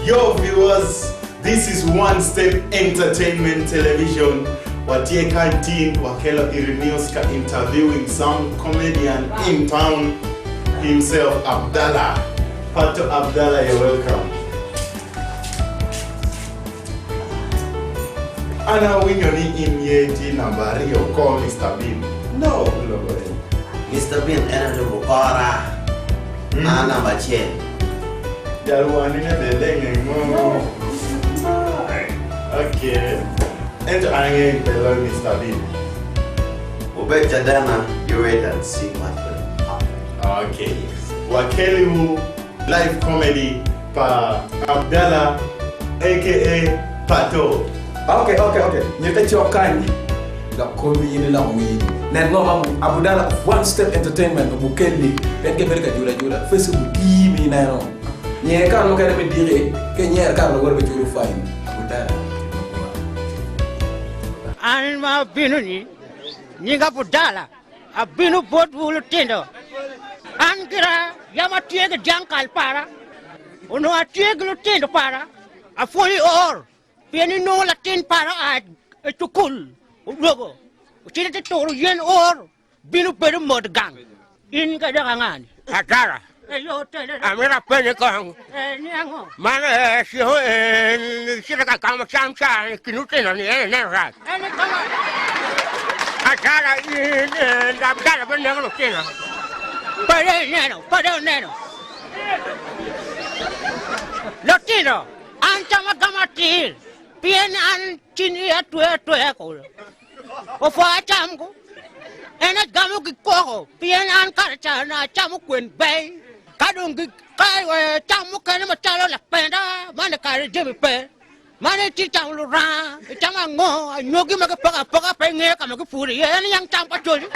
Yo viewers, this is One Step Entertainment Television. Watie Canteen Wakela Irinioska interviewing some comedian in town himself, Abudala. Pato Abudala, you're welcome. Ana winyoni imyeti nambari yoko Mr. Bean. No, Mr. Bean ena lubukora. Ana bachen. Jaruani ne delenge mo. Okay. And I below Mr. Bean. Ube jadana, you wait and see what will happen. Okay. Wakeli live comedy pa Abudala aka Pato. Okay. Nyete chokani. La komi ini la umi. Nengo Abudala One Step Entertainment bukeli. Benke berka jula. Facebook kimi na no. Nye kan mo kare me dire ke nye kan lo worbe julu fine. Abudala. Alma binuni. Nyinga Abudala. Abinu bot wulu tindo. Angira yama tiega jankal para. Uno atiega lu tindo para. Afuli or. Piani no latin para ad tukul ulogo uchile te toro yen or binu peru mod gang in ka dangan atara ayo tele amira pene kong niango mana si ho sila ka kama samsa kinute na ni ne rat ene kama atara in Abudala ben ngalo tena pare neno Latino anta magamatil Pien an chini atwe ko. O fa chamgo. Ena gamu ki ko. Pien an karcha na chamu kwen bay. Kadung ki kai chamu kana matalo la penda. Mane kare jemi pe. Mane ti chamu ra. Chama ngo nyogi maga paka pe nge kama ki furi. Ena yang cham pa choli.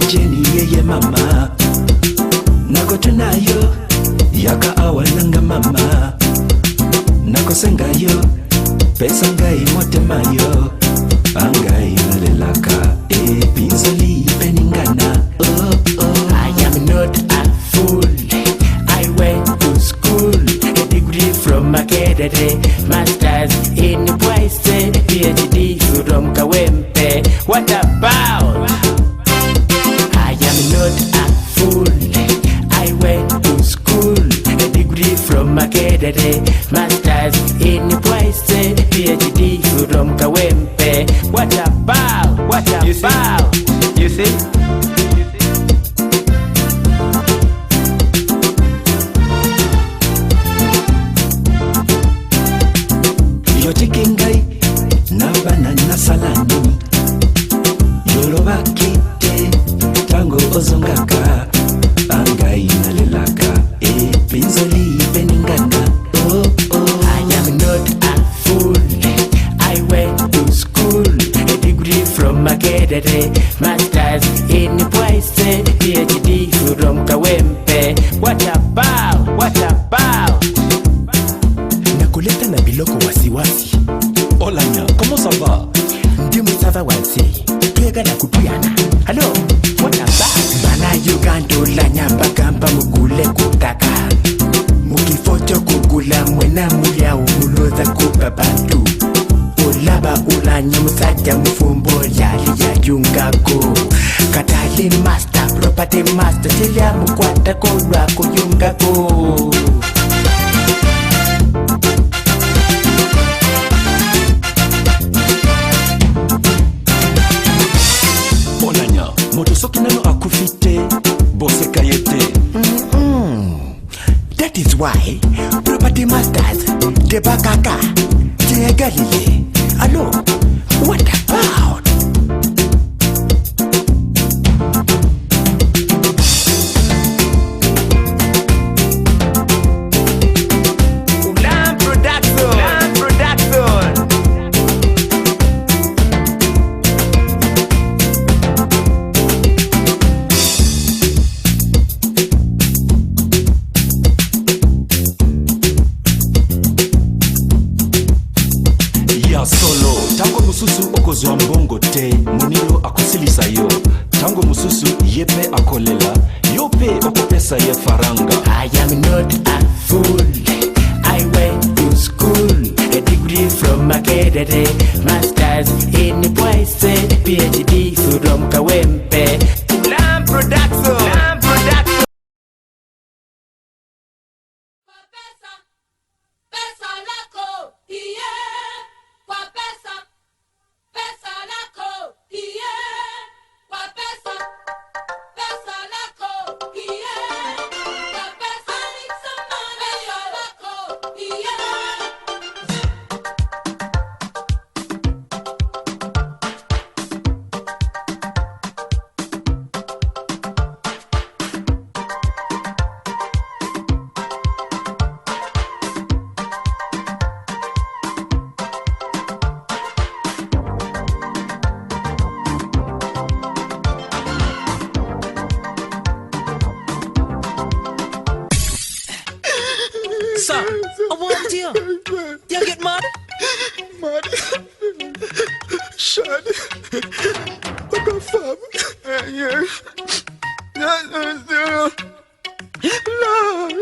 Jenny, yeah, mama. Nako tunayo, yaka awalanga mama. Nako sengayo, pesa ngai mote mayo. Angai nalelaka, pinzoli peningana. Oh. I am not a fool. I went to school, a degree from Makerere, masters in Boise, PhD from Kawempe. What about? Not a fool. I went to school, a degree from Makerere, masters in Boise, PhD from Kawempe. What about? You see? You're taking guy, Nabana Nasalani. Yoruba kite. Tango ozongaka angai nalelaka pinzoli peningana. Oh. I am not a fool. I went to school, a degree from Makerere, masters in Boise, PhD from Kawempe. What about? Nakuleta na biloko wasiwasi. Olanya, comment ça va? Ndimo sava wansi. Tuega na kutuyana. Hello? What about? Bana Uganda la nyamba gamba mugule kutaka. Mukifoto kugula mwena mulia umuloza kupa bantu. Olaba ulanya musajja mufumbo yali ya yungako. Katali master, property master, tilia mukwata kolwa kuyungako. Motosoki nano akufite bose kayete. That is why property masters debakaka Galile. Hello, what about? Land production. mususu okozwa mbongo te muniro akosilisa yo tango mususu yepe akolela yope okopesa ye faranga. I am not a fool. I went to school, a degree from Makerere, masters in Poise, PhD from Kawempe. Lamb production. Lamb production. Pesa lako, yeah. Kwa pesa lako, yeah. Kwa pesa lako, yeah. Kwa pesa lako, yeah. Sir, I want you. You get mad? Mad. Shad. What the fuck? Yeah. Lord.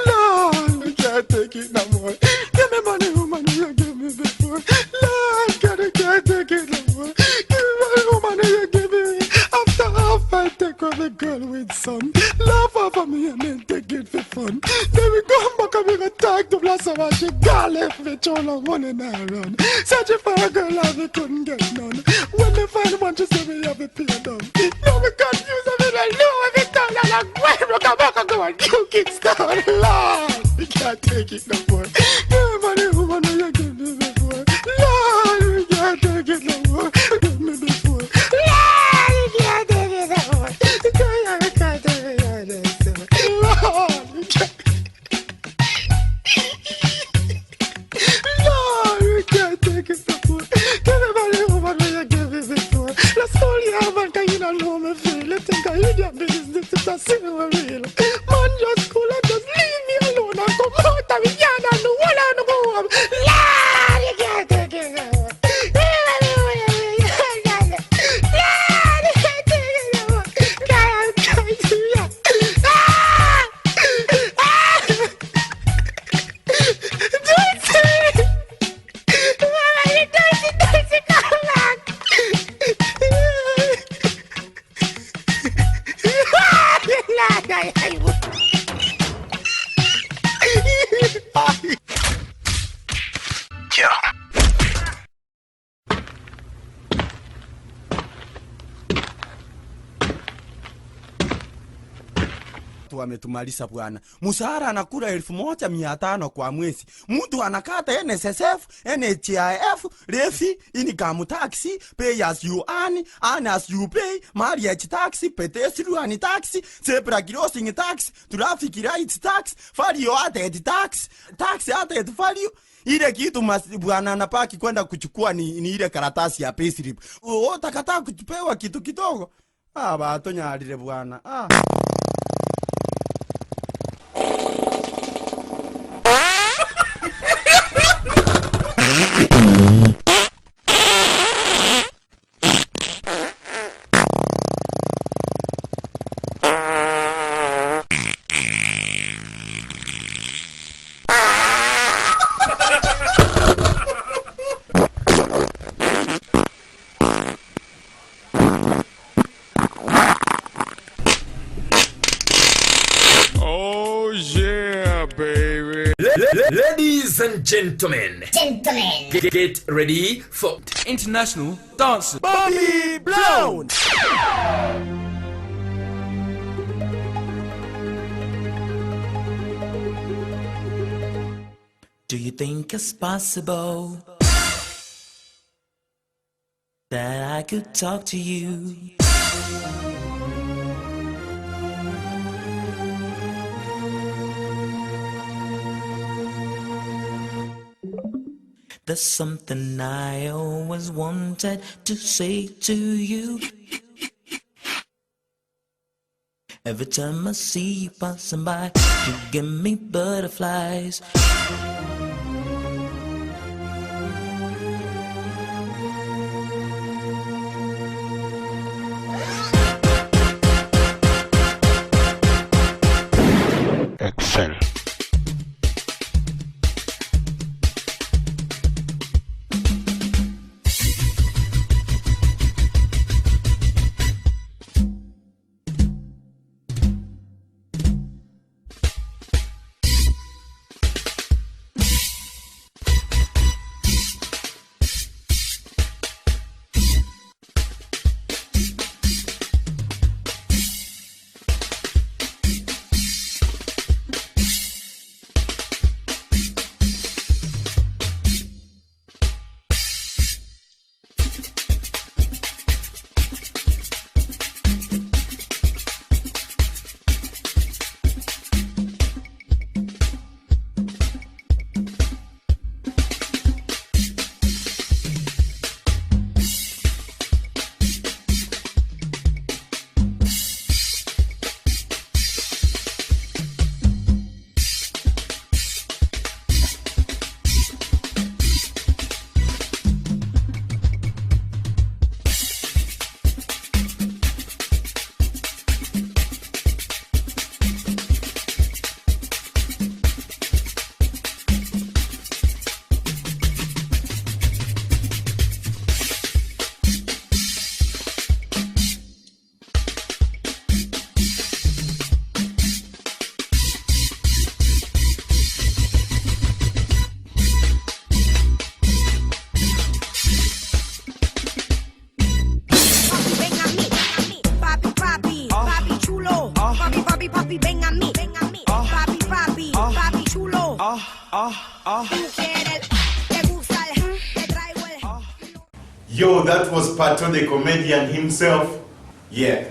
Lord, I can't take it no more. Give me money, woman, you give me before. Lord, can't take it no more. Give me money, woman, you give me. After half, I take on the girl with some. Laugh over me and then take it for fun. Then we come back and we go talk to Blossom and she got left me all the money now run. Searching for a girl and we couldn't get none. When they find one, she said we have to pay them. Now we confused and we like, no, every time I'm like, why we come back and go and you kickstart? Lord, we can't take it no more. Give me money, woman, you give me before. Lord, we can't take it no more. Give me before. Lord, we can't take it no more. We can't take it no more. Lord, we can't. Lord, we can't take it no more. Give me money, woman, you give me before. Let's only have one thing you don't know me feel. You think I idiot business if I see me real. Man, just cool and just leave me alone and come out of me yard and do all I know go home. Lord, you can't take it no more. Lord, you can't take it no more. God, I'm trying to ya. Wametumalisha bwana. Mshahara anakula 1,500 kwa mwezi. Mtu anakata NSSF, NHIF, refi, income tax, pay as you earn as you pay, marriage tax, pedestrian tax, zebra crossing tax, traffic lights tax, value added tax, tax added value. Ile kitu bwana anapaki kwenda kuchukua ni ile karatasi ya payslip. Utakataa kupewa kitu kidogo. Bato nyalire bwana. Ladies and gentlemen, get ready for international dancer Bobby Brown. Do you think it's possible that I could talk to you? There's something I always wanted to say to you. Every time I see you passing by, you give me butterflies. Listen. Yo, that was Pato the comedian himself. Yeah,